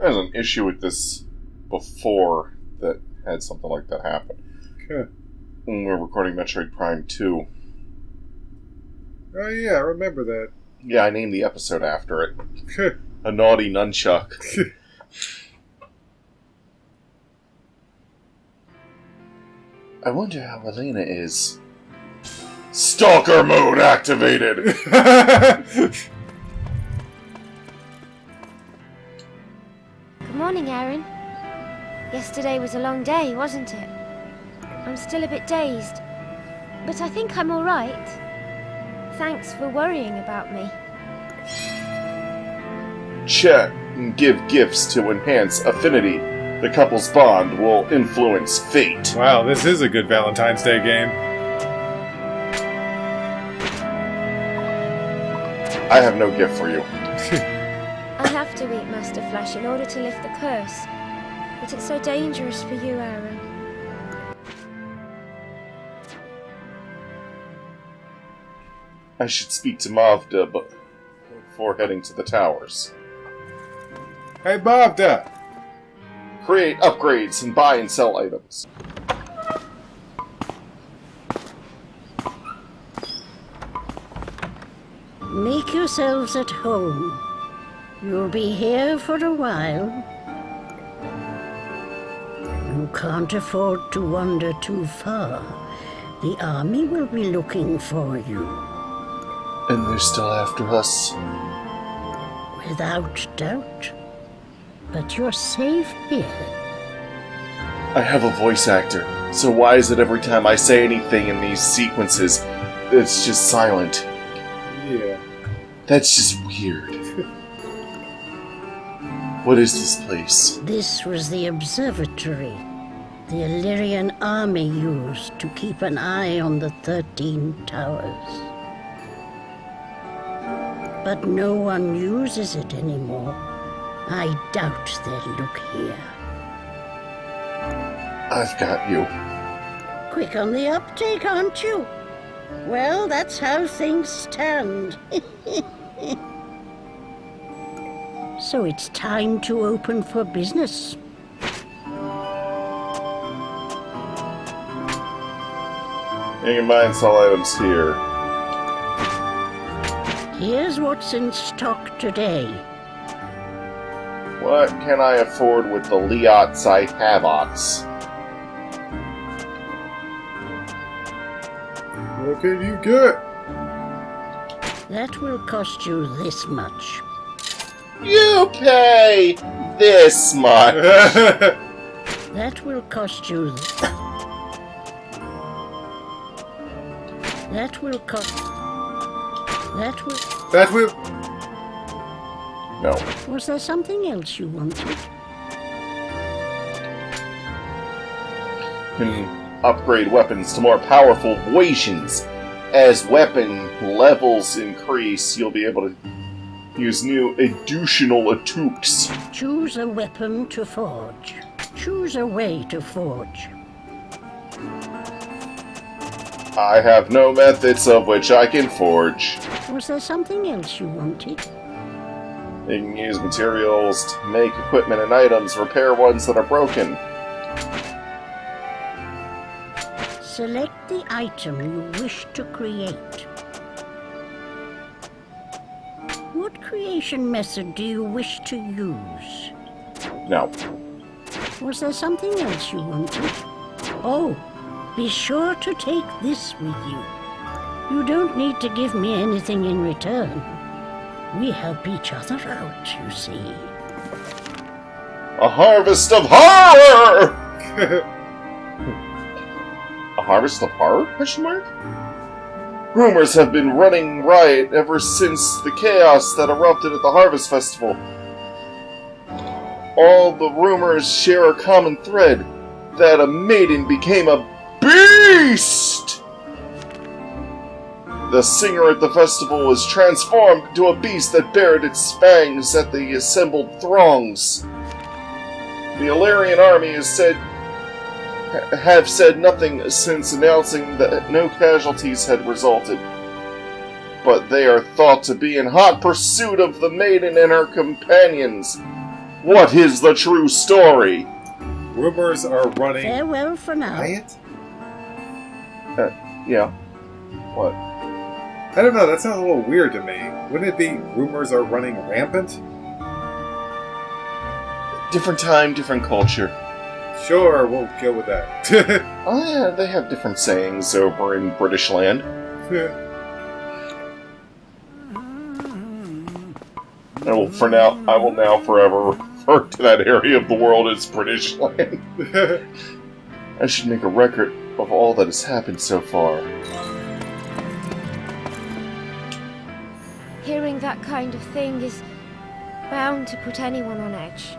has an issue with this before that had something like that happen. Okay. When we were recording Metroid Prime 2. Oh yeah, I remember that. Yeah, I named the episode after it. Okay. A Naughty Nunchuck. I wonder how Elena is. Stalker mode activated! Good morning, Aaron. Yesterday was a long day, wasn't it? I'm still a bit dazed, but I think I'm all right. Thanks for worrying about me. Chat and give gifts to enhance affinity. The couple's bond will influence fate. Wow, this is a good Valentine's Day game. I have no gift for you. I have to eat Master Flash in order to lift the curse, but it's so dangerous for you, Aaron. I should speak to Mavda before heading to the towers. Hey, Bobda! Create upgrades and buy and sell items. Make yourselves at home. You'll be here for a while. You can't afford to wander too far. The army will be looking for you. And they're still after us? Without doubt. But you're safe here. I have a voice actor, so why is it every time I say anything in these sequences, it's just silent? Yeah. That's just weird. What is this place? This was the observatory the Illyrian army used to keep an eye on the 13 towers. But no one uses it anymore. I doubt they'll look here. I've got you. Quick on the uptake, aren't you? Well, that's how things stand. So it's time to open for business. You can buy and sell items here. Here's what's in stock today. What can I afford with the Leots I have-ots? What can you get? That will cost you this much. You pay this much. That will cost you... That will cost... That will... That will... No. Was there something else you wanted? Can upgrade weapons to more powerful versions. As weapon levels increase, you'll be able to use new additional attooks. Choose a weapon to forge. Choose a way to forge. I have no methods of which I can forge. Was there something else you wanted? You can use materials to make equipment and items, repair ones that are broken. Select the item you wish to create. What creation method do you wish to use? No. Was there something else you wanted? Oh, be sure to take this with you. You don't need to give me anything in return. We help each other out, you see. A harvest of horror! A harvest of horror? Question mark? Rumors have been running riot ever since the chaos that erupted at the Harvest Festival. All the rumors share a common thread, that a maiden became a beast! The singer at the festival was transformed into a beast that bared its fangs at the assembled throngs. The Illyrian army have said nothing since announcing that no casualties had resulted. But they are thought to be in hot pursuit of the maiden and her companions. What is the true story? Rumors are running Farewell for now. riot? Yeah. What? I don't know, that sounds a little weird to me. Wouldn't it be rumors are running rampant? Different time, different culture. Sure, we'll go with that. Oh yeah, they have different sayings over in British land. I will now forever refer to that area of the world as British land. I should make a record of all that has happened so far. Hearing that kind of thing is bound to put anyone on edge.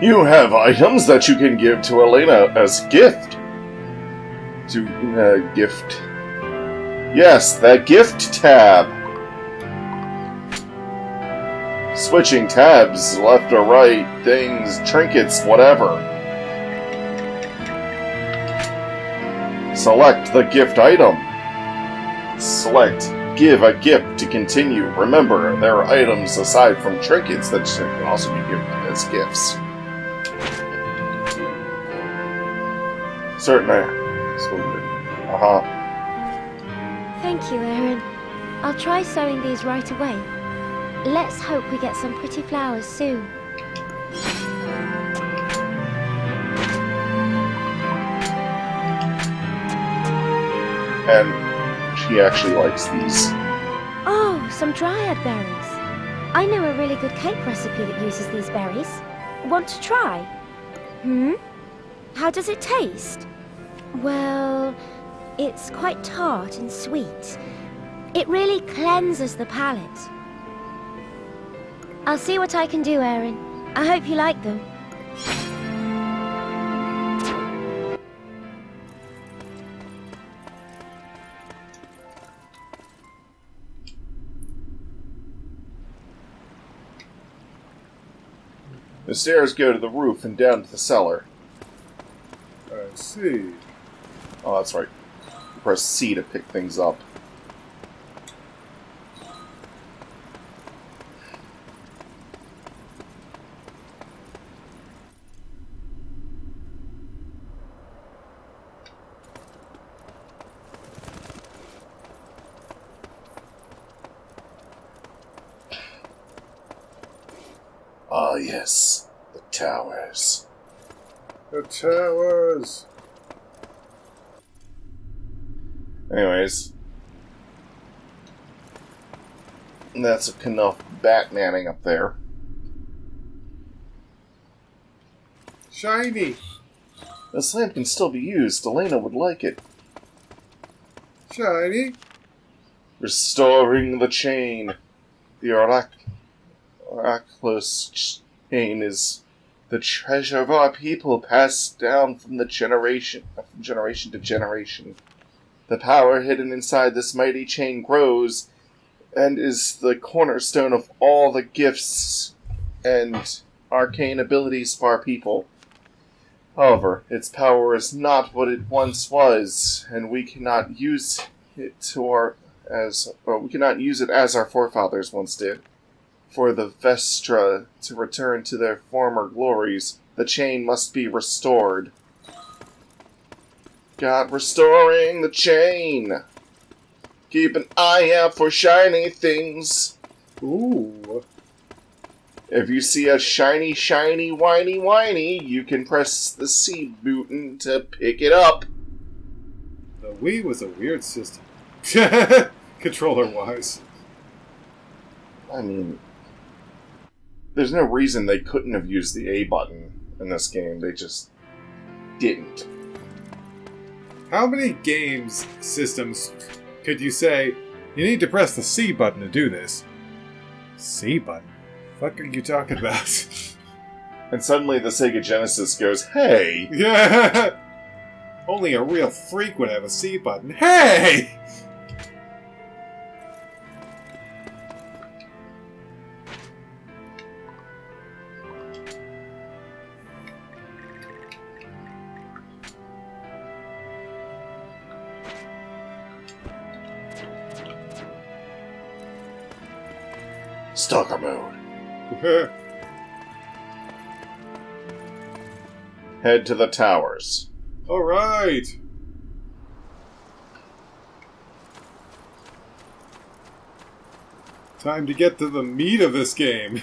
You have items that you can give to Elena as gift. Gift. Yes, that gift tab. Switching tabs, left or right, things, trinkets, whatever. Select the gift item. Select give a gift to continue. Remember, there are items aside from trinkets that can also be given as gifts. Certainly. Thank you, Aaron. I'll try sewing these right away. Let's hope we get some pretty flowers soon. And she actually likes these. Oh, some dryad berries. I know a really good cake recipe that uses these berries. Want to try? How does it taste? Well, it's quite tart and sweet. It really cleanses the palate. I'll see what I can do, Aaron. I hope you like them. The stairs go to the roof and down to the cellar. I see. Oh, that's right. Press C to pick things up. Ah, yes. The towers. The towers! Anyways. That's enough Batmaning up there. Shiny! This lamp can still be used. Elena would like it. Shiny! Restoring the chain. The Oraculous chain is the treasure of our people, passed down from generation to generation. The power hidden inside this mighty chain grows and is the cornerstone of all the gifts and arcane abilities of our people. However, its power is not what it once was, and we cannot use it as our forefathers once did. For the Vestra to return to their former glories, the chain must be restored. God, restoring the chain! Keep an eye out for shiny things. Ooh. If you see a shiny, whiny, you can press the C button to pick it up. The Wii was a weird system. Controller-wise. I mean, there's no reason they couldn't have used the A button in this game. They just didn't. How many games systems could you say, you need to press the C button to do this? C button? What are you talking about? And suddenly the Sega Genesis goes, hey! Yeah! Only a real freak would have a C button. Hey! Stalker mode. Head to the towers. Alright! Time to get to the meat of this game.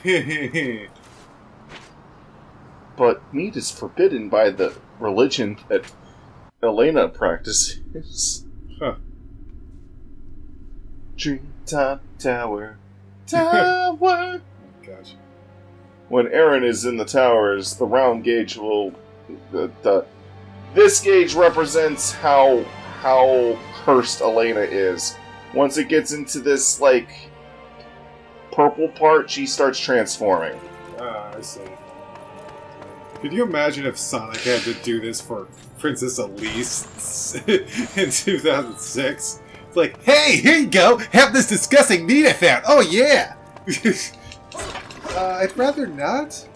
But meat is forbidden by the religion that Elena practices. Huh. Treetop tower. Tower! Gosh. When Aaron is in the towers, the round gauge will... This gauge represents how cursed Elena is. Once it gets into this, like, purple part, she starts transforming. Ah, I see. Could you imagine if Sonic had to do this for Princess Elise in 2006? It's like, hey, here you go! Have this disgusting meat I found! Oh, yeah! I'd rather not.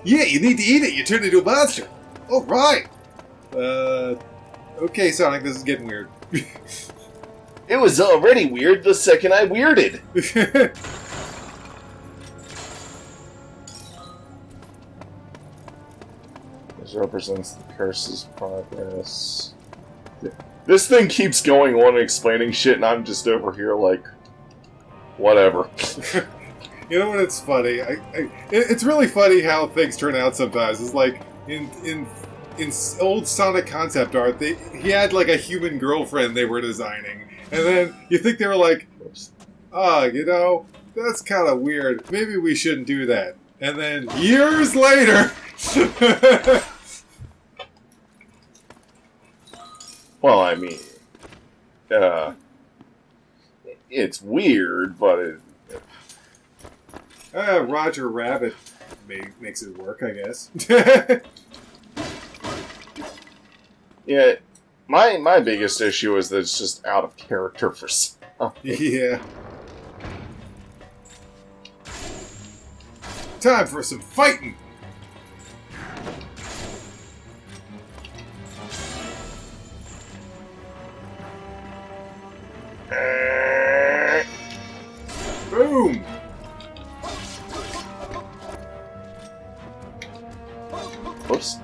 Yeah, you need to eat it. You turn into a monster. All right. Okay, Sonic, this is getting weird. It was already weird the second I weirded. This represents the curse's progress. This thing keeps going on and explaining shit, and I'm just over here like, whatever. You know what? It's funny. It's really funny how things turn out sometimes. It's like in old Sonic concept art, he had like a human girlfriend they were designing, and then you think they were like, you know, that's kind of weird. Maybe we shouldn't do that. And then years later. Well, I mean, it's weird, but it. Roger Rabbit makes it work, I guess. Yeah, my biggest issue is that it's just out of character for some. Yeah. Time for some fighting! Boom! Whoops.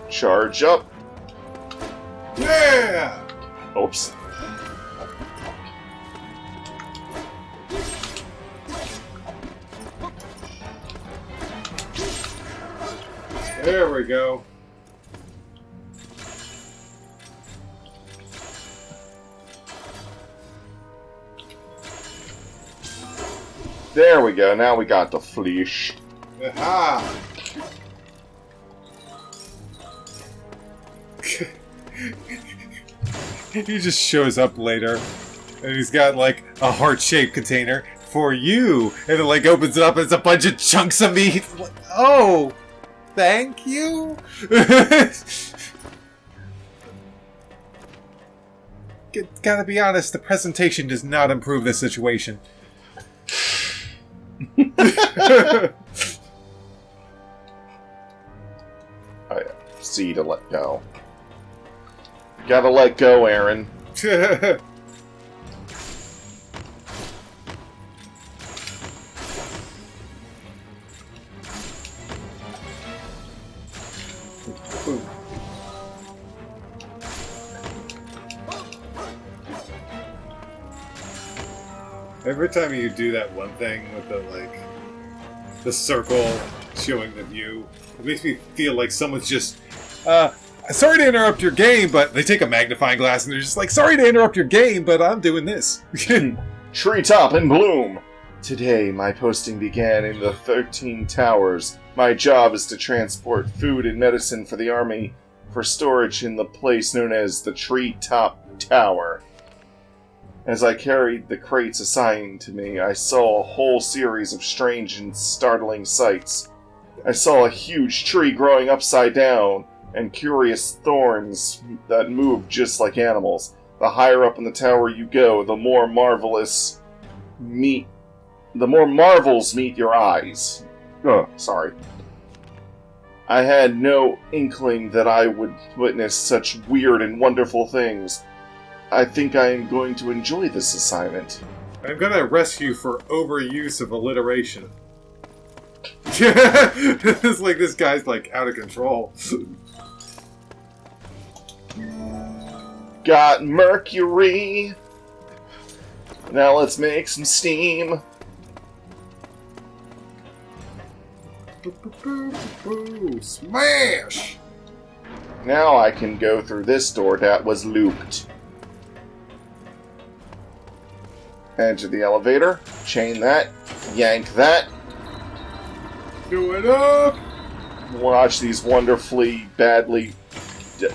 Charge up. Yeah! Oops. There we go. There we go. Now we got the flesh. Aha! He just shows up later, and he's got like a heart-shaped container for you, and it like opens it up, and it's a bunch of chunks of meat. Oh, thank you. Gotta be honest, the presentation does not improve this situation. C to let go. Gotta let go, Aaron. Every time you do that one thing with the circle showing the view, it makes me feel like someone's just, sorry to interrupt your game, but they take a magnifying glass and they're just like, sorry to interrupt your game, but I'm doing this. Treetop in bloom! Today, my posting began in the 13 towers. My job is to transport food and medicine for the army for storage in the place known as the Treetop Tower. As I carried the crates assigned to me, I saw a whole series of strange and startling sights. I saw a huge tree growing upside down, and curious thorns that moved just like animals. The higher up in the tower you go, the more marvels meet your eyes. Sorry. I had no inkling that I would witness such weird and wonderful things. I think I am going to enjoy this assignment. I'm gonna arrest you for overuse of alliteration. It's like this guy's like out of control. Got mercury. Now let's make some steam. Smash! Now I can go through this door that was looped. Enter the elevator. Chain that. Yank that. Do it up! Watch these wonderfully badly...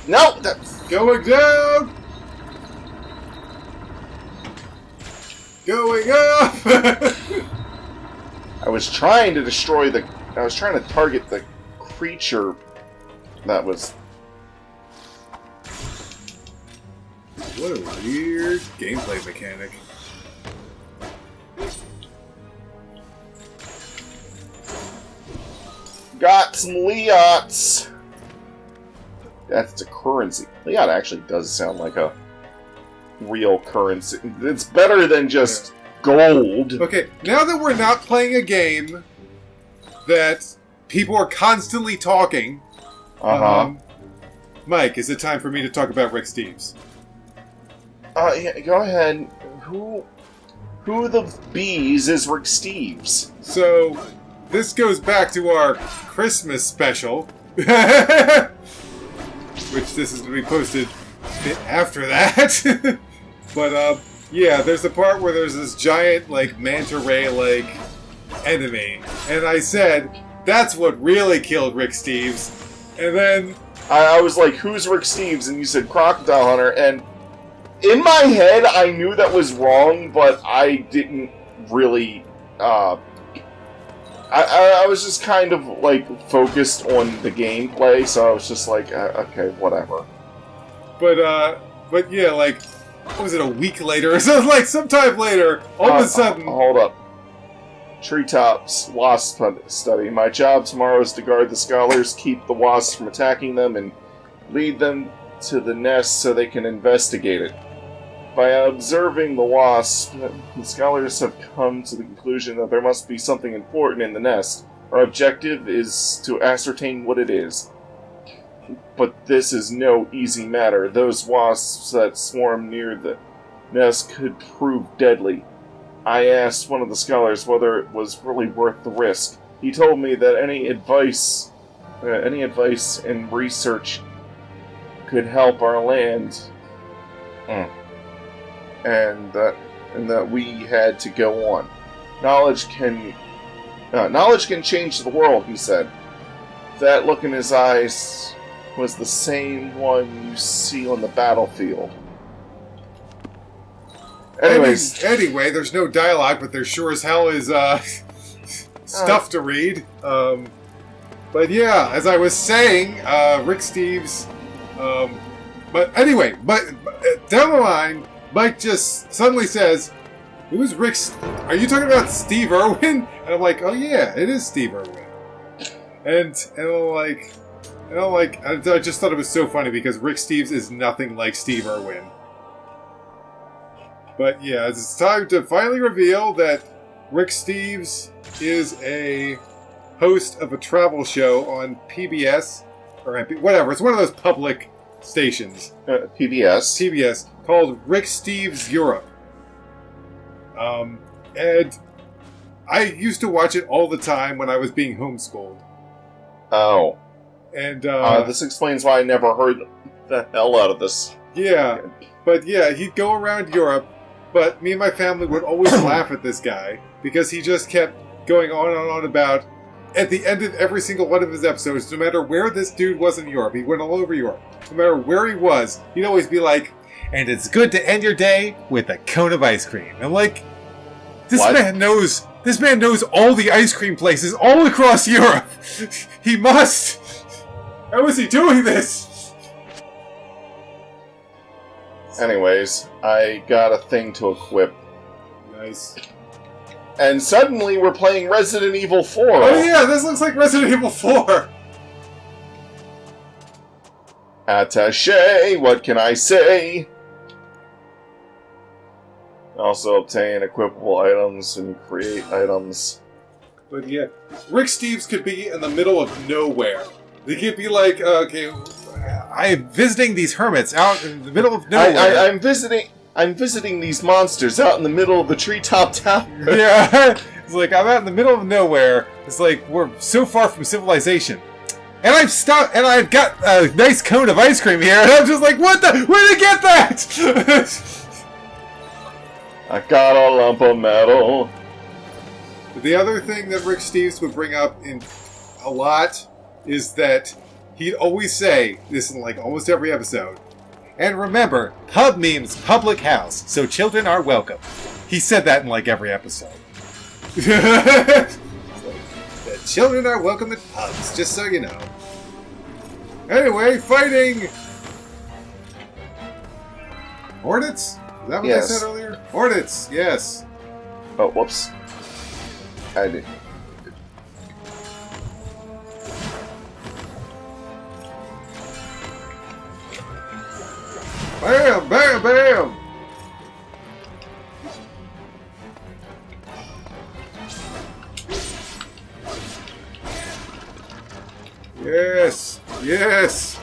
No! Going down! Going up! I was trying to destroy the... I was trying to target the creature that was... What a weird gameplay mechanic. Got some Leots! That's a currency. Leot actually does sound like a real currency. It's better than just gold. Okay, now that we're not playing a game that people are constantly talking, Mike, is it time for me to talk about Rick Steves? Yeah, go ahead. Who the bees is Rick Steves? So, this goes back to our Christmas special, which this is going to be posted a bit after that. But, yeah, there's the part where there's this giant, like, manta ray, like, enemy. And I said, that's what really killed Rick Steves. And then... I was like, who's Rick Steves? And you said Crocodile Hunter, and in my head, I knew that was wrong, but I didn't really, I was just kind of, like, focused on the gameplay, so I was just like, okay, whatever. But yeah, like, what was it, a week later or something? Like, sometime later, all of a sudden... Hold up. Treetops Wasp Study. My job tomorrow is to guard the scholars, keep the wasps from attacking them, and lead them to the nest so they can investigate it. By observing the wasp, the scholars have come to the conclusion that there must be something important in the nest. Our objective is to ascertain what it is. But this is no easy matter. Those wasps that swarm near the nest could prove deadly. I asked one of the scholars whether it was really worth the risk. He told me that any advice and research could help our land. And that we had to go on. Knowledge can change the world, he said. That look in his eyes was the same one you see on the battlefield. Anyways. Anyway, there's no dialogue, but there sure as hell is stuff to read. But yeah, as I was saying, Rick Steves... but anyway, but down the line... Mike just suddenly says, "Who's Rick? Are you talking about Steve Irwin?" And I'm like, "Oh yeah, it is Steve Irwin." And I just thought it was so funny because Rick Steves is nothing like Steve Irwin. But yeah, it's time to finally reveal that Rick Steves is a host of a travel show on PBS or whatever. It's one of those public stations. PBS. Called Rick Steves Europe. And I used to watch it all the time when I was being homeschooled. Oh. And this explains why I never heard the hell out of this. Yeah. But yeah, he'd go around Europe, but me and my family would always laugh at this guy because he just kept going on and on about, at the end of every single one of his episodes, no matter where this dude was in Europe, he went all over Europe, no matter where he was, he'd always be like, "And it's good to end your day with a cone of ice cream." I'm like, this man knows all the ice cream places all across Europe. He must. How is he doing this? Anyways, I got a thing to equip. Nice. And suddenly we're playing Resident Evil 4. Oh yeah, this looks like Resident Evil 4. Attaché, what can I say? Also obtain equipable items and create items. But yeah, Rick Steves could be in the middle of nowhere. They could be like, okay, I'm visiting these hermits out in the middle of nowhere. I'm visiting these monsters out in the middle of the treetop tower. Yeah, it's like I'm out in the middle of nowhere. It's like we're so far from civilization, and I've stopped, and I've got a nice cone of ice cream here, and I'm just like, what the? Where did you get that? I got a lump of metal. The other thing that Rick Steves would bring up in a lot is that he'd always say this in like almost every episode. And remember, pub means public house, so children are welcome. He said that in like every episode. The children are welcome at pubs, just so you know. Anyway, fighting! Hornets? Is that what Yes. I said earlier? Hornets, yes. Oh, whoops. I did. Bam, bam, bam! Yes, yes!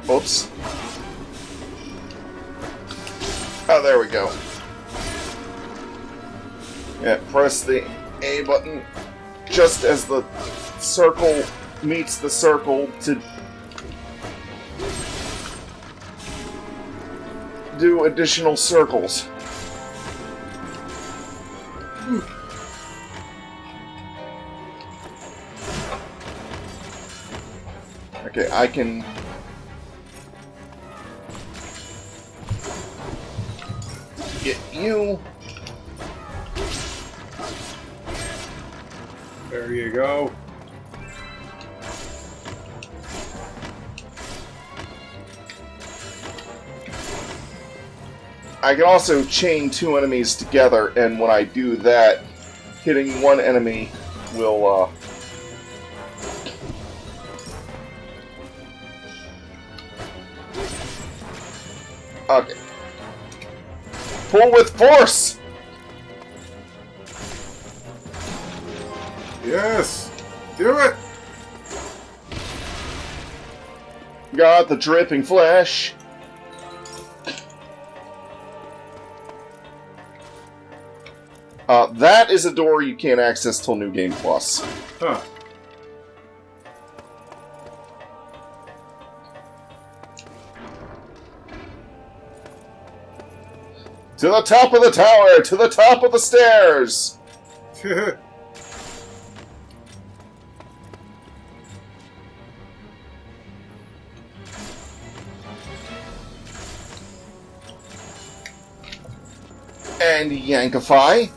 Oops. Oh, there we go. Yeah, press the A button just as the circle meets the circle to do additional circles. Okay, I can... get you. There you go. I can also chain two enemies together, and when I do that, hitting one enemy will, okay. Pull with force! Yes! Do it! Got the dripping flesh. That is a door you can't access till New Game Plus. Huh. To the top of the tower! To the top of the stairs! And Yankify.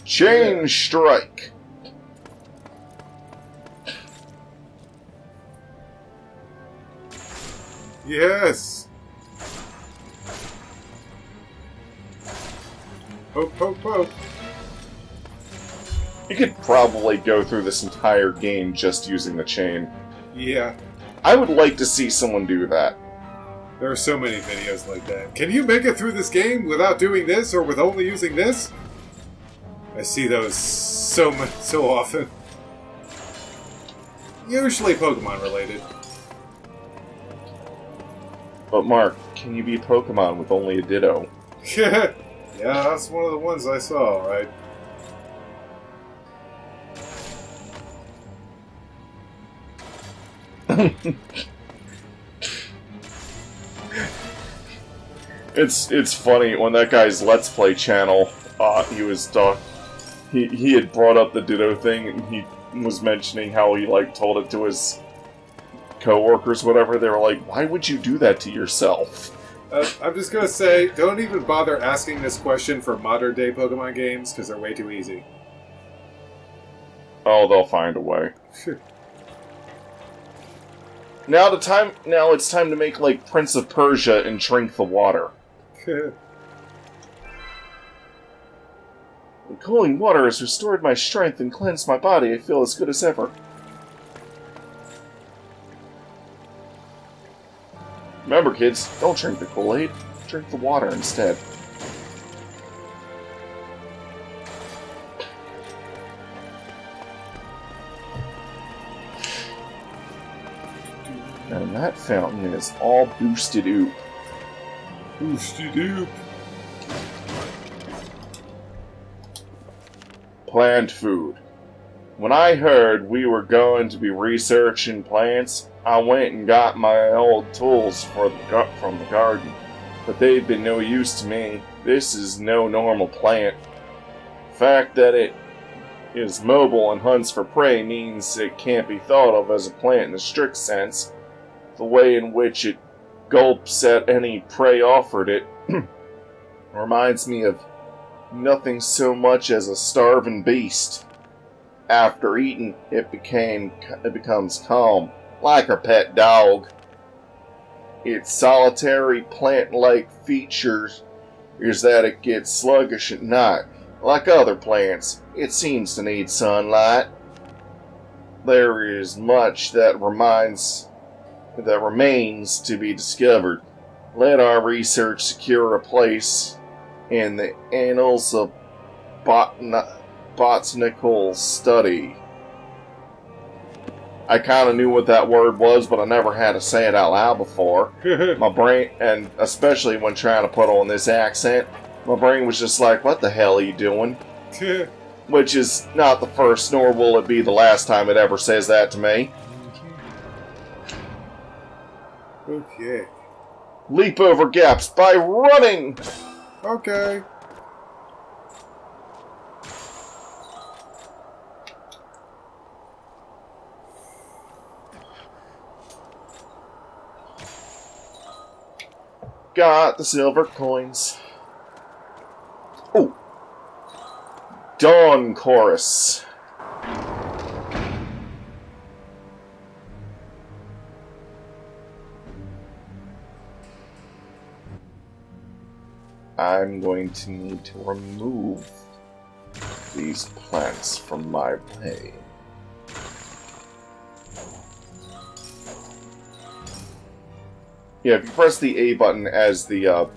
Chain Strike. Yes! Poke, poke, poke. You could probably go through this entire game just using the chain. Yeah. I would like to see someone do that. There are so many videos like that. Can you make it through this game without doing this or with only using this? I see those so often. Usually Pokemon related. But Mark, can you be Pokemon with only a Ditto? Yeah, that's one of the ones I saw, right? It's funny when that guy's Let's Play channel, he had brought up the Ditto thing, and he was mentioning how he told it to his co-workers, whatever. They were like, "Why would you do that to yourself?" I'm just gonna say, don't even bother asking this question for modern day Pokemon games because they're way too easy. Oh, they'll find a way. Now it's time to make like Prince of Persia and drink the water. The cooling water has restored my strength and cleansed my body. I feel as good as ever. Remember, kids, don't drink the Kool-Aid. Drink the water instead. And that fountain is all boosted oop. Boosted oop. Plant food. When I heard we were going to be researching plants, I went and got my old tools from the garden. But they've been no use to me. This is no normal plant. The fact that it is mobile and hunts for prey means it can't be thought of as a plant in the strict sense. The way in which it gulps at any prey offered it reminds me of nothing so much as a starving beast. After eating, it becomes calm, like a pet dog. Its solitary plant-like features is that it gets sluggish at night. Like other plants, it seems to need sunlight. There is much that remains to be discovered. Let our research secure a place in the annals of botanical study. I kind of knew what that word was, but I never had to say it out loud before. My brain, and especially when trying to put on this accent, my brain was just like, what the hell are you doing? Which is not the first, nor will it be the last time it ever says that to me. Okay. Leap over gaps by running! Okay. Got the silver coins. Oh! Dawn Chorus. I'm going to need to remove these plants from my way. Yeah, if you press the A button as the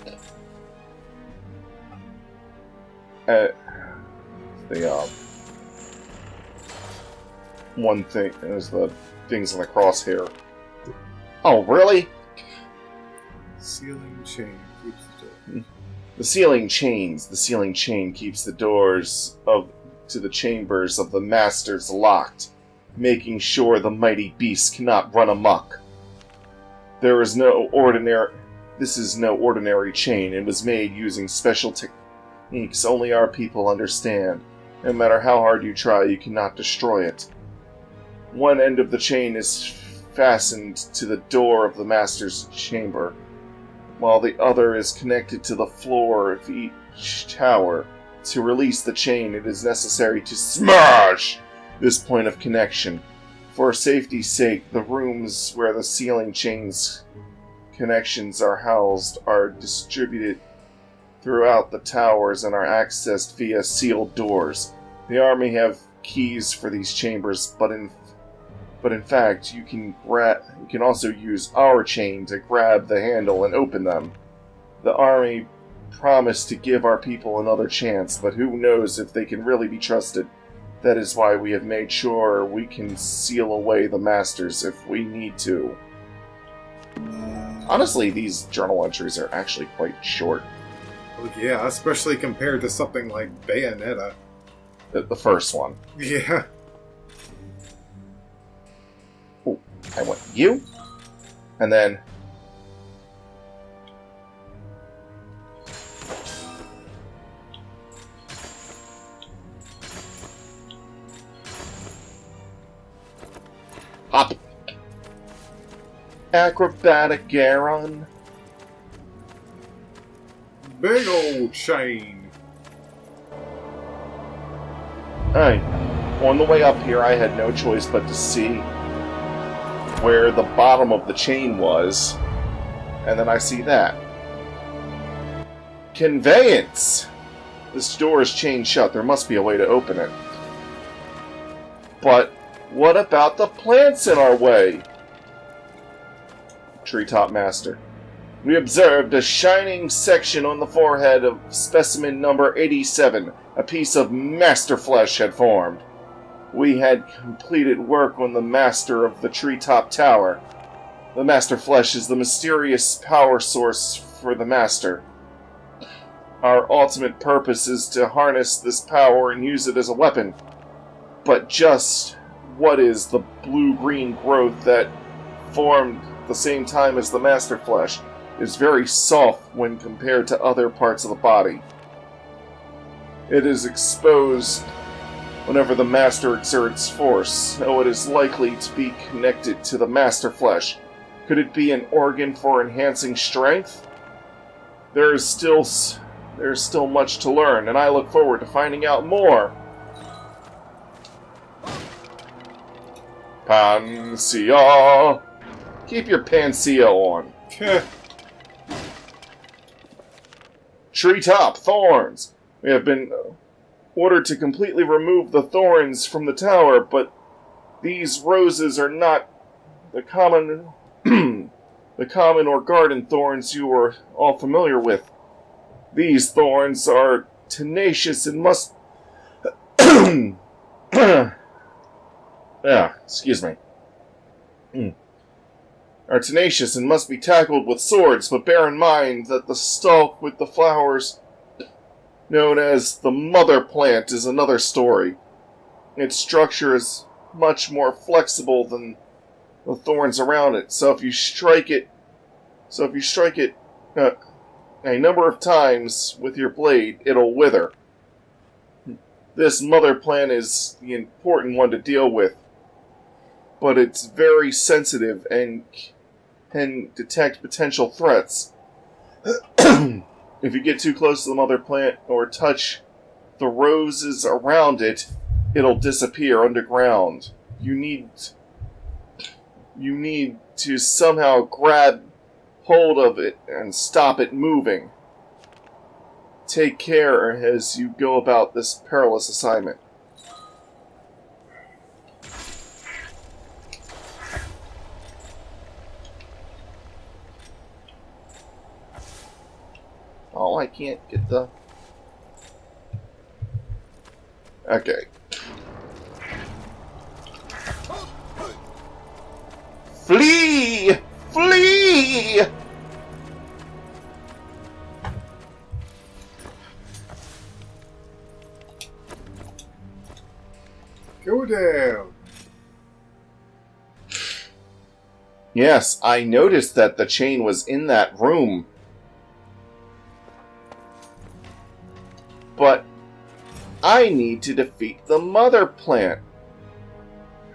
one thing as the things on the crosshair. Oh, really? Sealing chain keeps the door. The sealing chain keeps the doors to the chambers of the masters locked, making sure the mighty beast cannot run amok. This is no ordinary chain. It was made using special techniques only our people understand. No matter how hard you try, you cannot destroy it. One end of the chain is fastened to the door of the master's chamber, while the other is connected to the floor of each tower. To release the chain, it is necessary to smash this point of connection. For safety's sake, the rooms where the sealing chain's connections are housed are distributed throughout the towers and are accessed via sealed doors. The army have keys for these chambers, but in fact, you can also use our chain to grab the handle and open them. The army promised to give our people another chance, but who knows if they can really be trusted. That is why we have made sure we can seal away the masters if we need to. Honestly, these journal entries are actually quite short. Well, yeah, especially compared to something like Bayonetta. The first one. Yeah. Oh, I want you. And then... Hop. Acrobatic Garon. Big old chain. Alright. On the way up here, I had no choice but to see where the bottom of the chain was. And then I see that. Conveyance! This door is chained shut. There must be a way to open it. But what about the plants in our way? Treetop Master. we observed a shining section on the forehead of specimen number 87. A piece of master flesh had formed. We had completed work on the master of the treetop tower. The master flesh is the mysterious power source for the master. Our ultimate purpose is to harness this power and use it as a weapon. But just what is the blue-green growth that formed at the same time as the master flesh is very soft when compared to other parts of the body. It is exposed whenever the master exerts force, so it is likely to be connected to the master flesh. Could it be an organ for enhancing strength? There is still much to learn, and I look forward to finding out more. Panacea! Keep your panacea on. Treetop thorns! We have been ordered to completely remove the thorns from the tower, but these roses are not the common or garden thorns you are all familiar with. These thorns are tenacious and must... excuse me. Are tenacious and must be tackled with swords, but bear in mind that the stalk with the flowers, known as the mother plant, is another story. Its structure is much more flexible than the thorns around it, so if you strike it a number of times with your blade, it'll wither. This mother plant is the important one to deal with, but it's very sensitive and can detect potential threats. If you get too close to the mother plant or touch the roses around it, it'll disappear underground. You need to somehow grab hold of it and stop it moving. Take care as you go about this perilous assignment. Oh, I can't get the... Okay. Flee! Flee! Go down. Yes, I noticed that the chain was in that room. But I need to defeat the mother plant.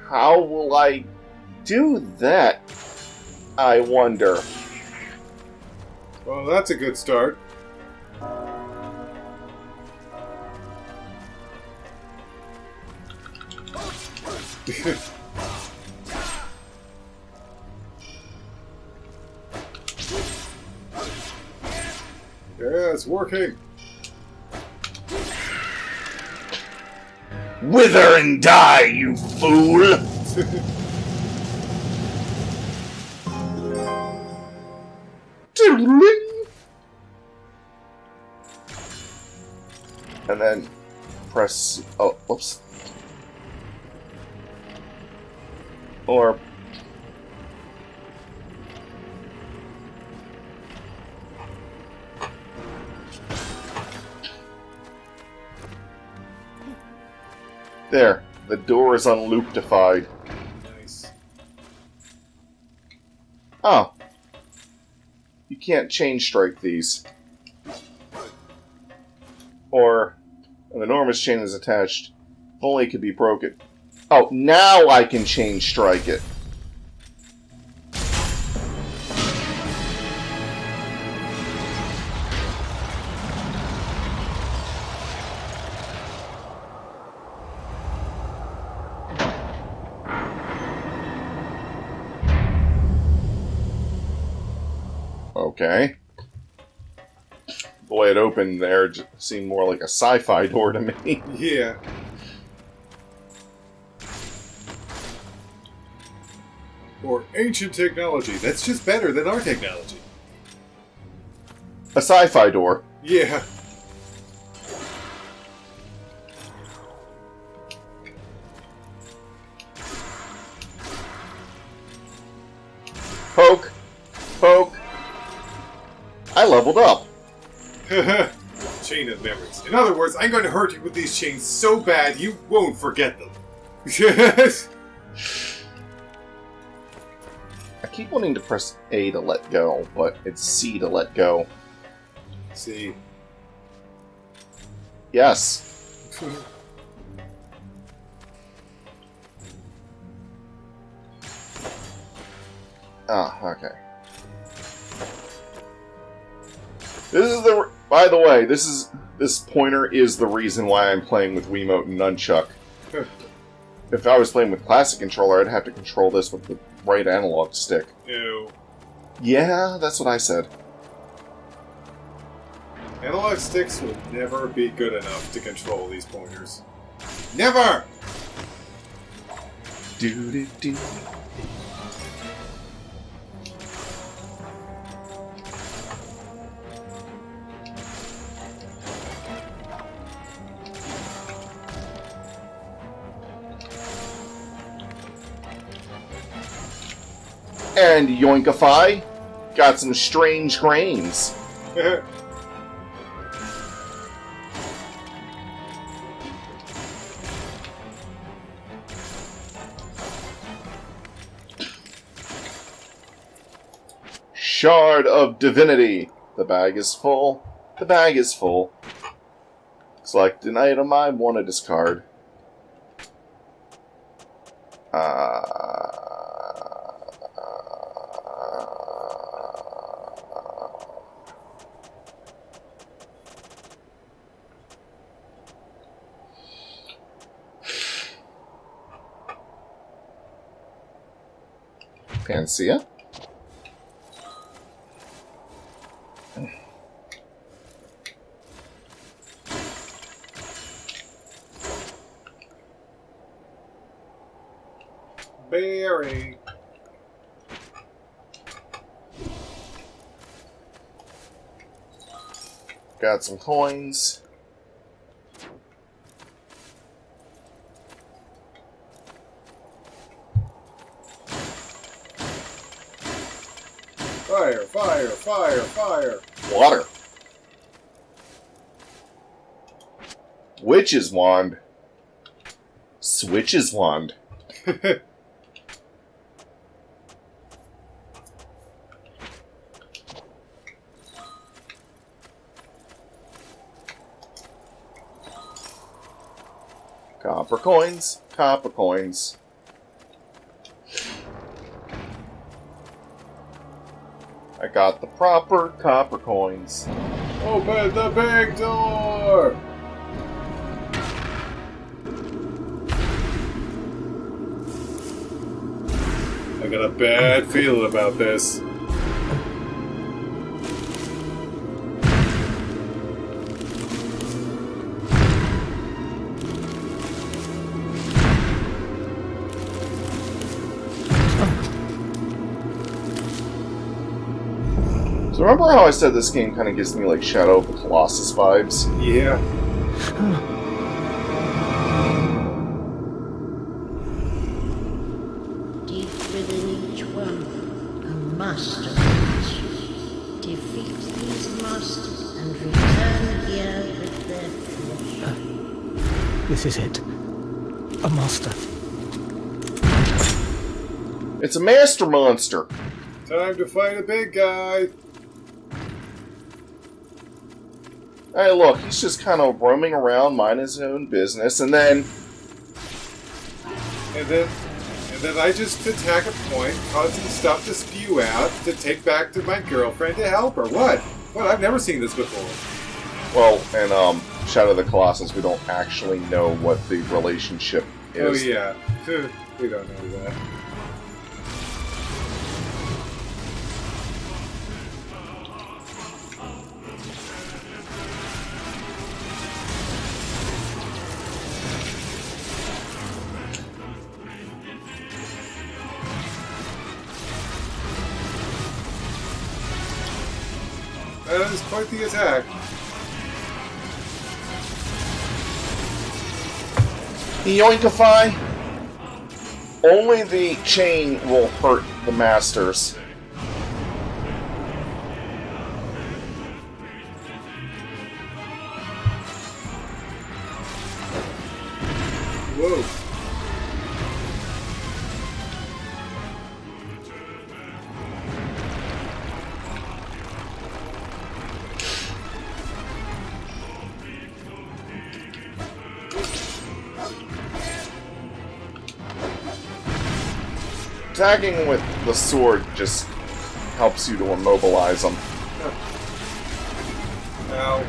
How will I do that, I wonder? Well, that's a good start. Yeah, it's working. Wither and die, you fool! And then press... Oh, whoops. Or... There. The door is unlooptified. Nice. Oh. You can't chain strike these. Or an enormous chain is attached. If only it could be broken. Oh, now I can chain strike it. Okay. The way it opened there just seemed more like a sci-fi door to me. Yeah. Or ancient technology. That's just better than our technology. A sci-fi door. Yeah. Poke. Poke. I leveled up. Chain of memories. In other words, I'm going to hurt you with these chains so bad you won't forget them. Yes. I keep wanting to press A to let go, but it's C to let go. See. Yes. Ah, okay. This is the... By the way, this pointer is the reason why I'm playing with Wiimote and Nunchuck. If I was playing with Classic Controller, I'd have to control this with the right analog stick. Ew. Yeah, that's what I said. Analog sticks will never be good enough to control these pointers. Never! Do-do-do. And Yoinkify got some strange grains. Shard of Divinity. The bag is full. The bag is full. Select an item I want to discard. Panacea? Berry. Got some coins. Fire, fire, fire, fire. Water. Witch's wand. Switch's wand. Copper coins. Copper coins. I got the proper copper coins. Open the big door! I got a bad feeling about this. So remember how I said this game kind of gives me like Shadow of the Colossus vibes? Yeah. Deep within each one, a master waits you. Defeat these masters and return here with their flesh. This is it. A master. It's a master monster. Time to fight a big guy. Hey, look, he's just kind of roaming around, minding his own business, and then And then I just attack a point, causing stuff to spew out to take back to my girlfriend to help her. What? What? I've never seen this before. well, in Shadow of the Colossus, we don't actually know what the relationship is. Oh yeah. We don't know that. That is quite the attack. Yoinkify! Only the chain will hurt the masters. Whoa. Attacking with the sword just helps you to immobilize them. Ow.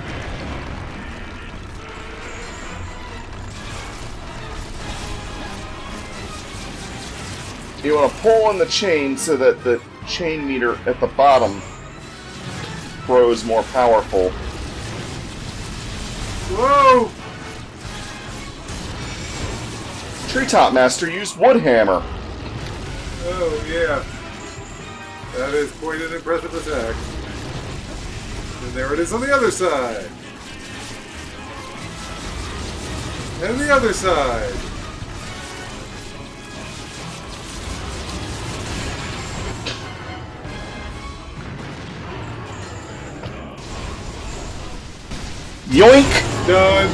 You want to pull on the chain so that the chain meter at the bottom grows more powerful. Whoa! Treetop Master used Wood Hammer. Oh, yeah. That is quite an impressive attack. And there it is on the other side. And the other side. Yoink! Done.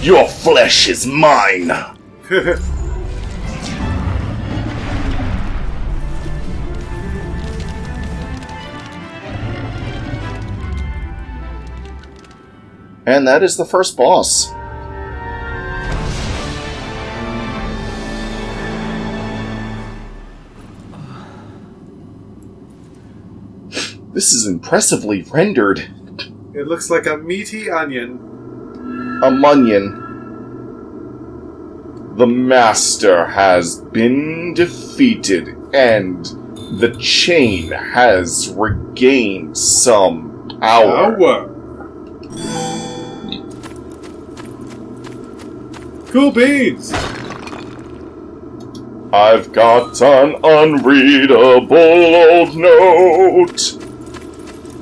Your flesh is mine! And that is the first boss. This is impressively rendered. It looks like a meaty onion. A munion. The Master has been defeated, and the chain has regained some power. Cool beans! I've got an unreadable old note.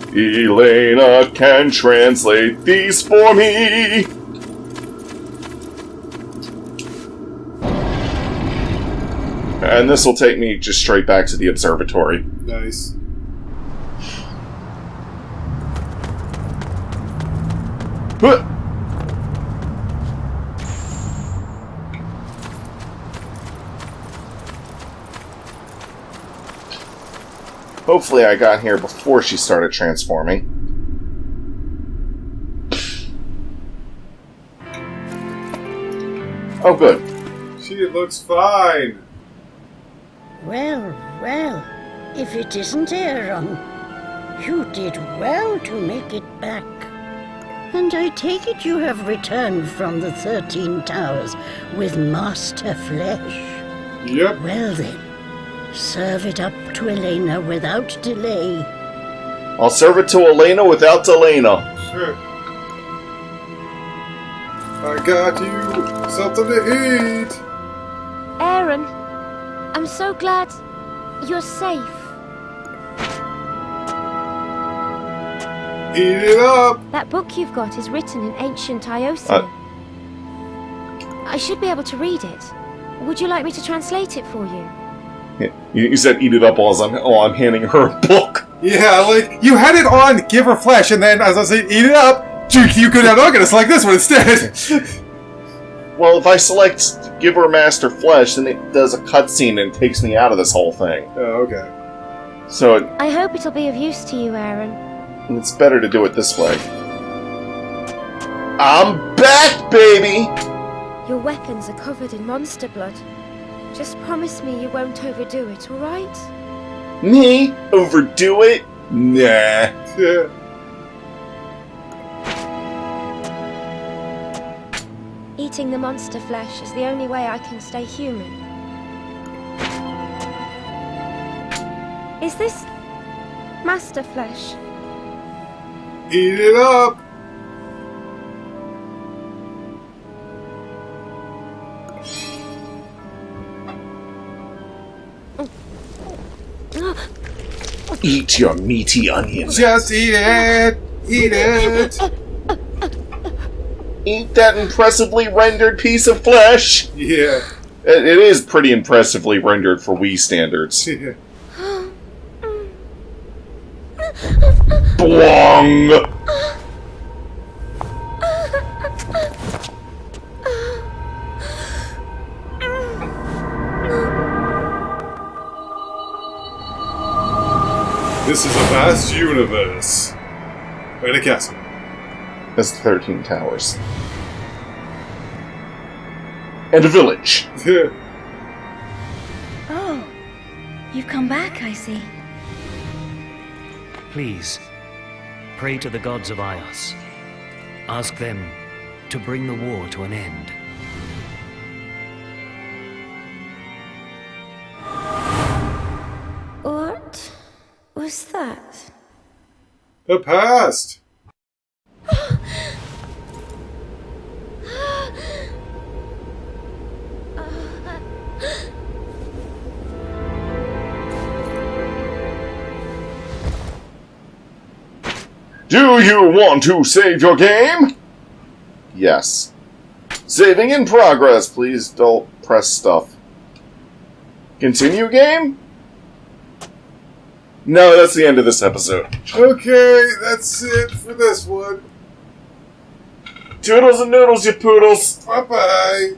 Elena can translate these for me. And this will take me just straight back to the observatory. Nice. Huh. Hopefully I got here before she started transforming. Oh, good. She looks fine. Well, well, if it isn't Aaron, you did well to make it back. And I take it you have returned from the 13 Towers with Master Flesh. Yep. Well then, serve it up to Elena without delay. I'll serve it to Elena without Delana. I got you something to eat. Aaron, I'm so glad you're safe. Eat it up. That book you've got is written in ancient Iosian. I should be able to read it. Would you like me to translate it for you? You said eat it up while I'm handing her a book. Yeah, like, you had it on Give Her Flesh, and then as I was saying, eat it up, you could have, I'm gonna select this one instead. Well, if I select Give Her Master Flesh, then it does a cutscene and takes me out of this whole thing. Oh, okay. So I hope it'll be of use to you, Aaron. it's better to do it this way. I'm back, baby! Your weapons are covered in monster blood. Just promise me you won't overdo it, alright? Me? Overdo it? Nah. Yeah. Eating the monster flesh is the only way I can stay human. Is this master flesh? Eat it up. Eat your meaty onion. Just eat it! Eat it! Eat that impressively rendered piece of flesh! Yeah. It is pretty impressively rendered for Wii standards. Yeah. Blong! This is a vast universe. And a castle. That's 13 towers. And a village. Oh, you've come back, I see. Please, pray to the gods of Ios. Ask them to bring the war to an end. What was that? The past! Do you want to save your game? Yes. Saving in progress. Please don't press stuff. Continue game? No, that's the end of this episode. Okay, that's it for this one. Toodles and noodles, you poodles. Bye-bye.